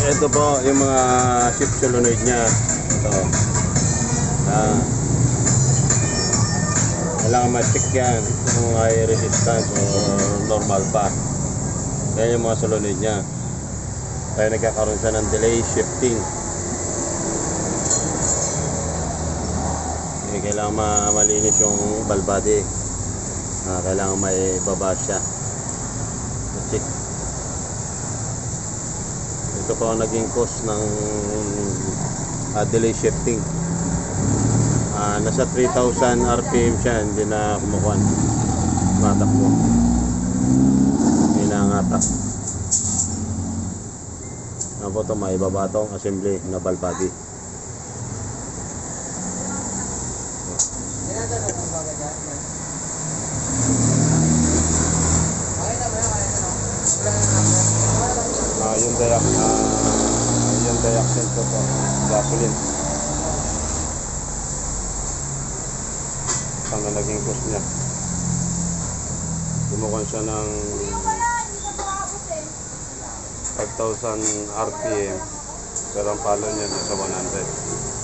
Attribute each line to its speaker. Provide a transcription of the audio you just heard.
Speaker 1: Ito po yung mga shift solenoid niya. Ito. Kailangan ma-check yan kung high resistance o normal pa. Yan yung mga solenoid niya. Kaya nagkakaroon siya ng delay shifting. Kailangan malinis yung valve body. Kailangan may baba siya. Check. Ito po ang naging cause ng delay shifting. Nasa 3,000 RPM siya, hindi na kumukuha. Matakbo. Hindi na ngatak. Ano po ito, may baba itong assembly na valve body. Yung diaxin ko po, gasoline. Ang naging cost niya. Kumukuha siya ng 5,000 RPM, pero ang palo niya sa 100.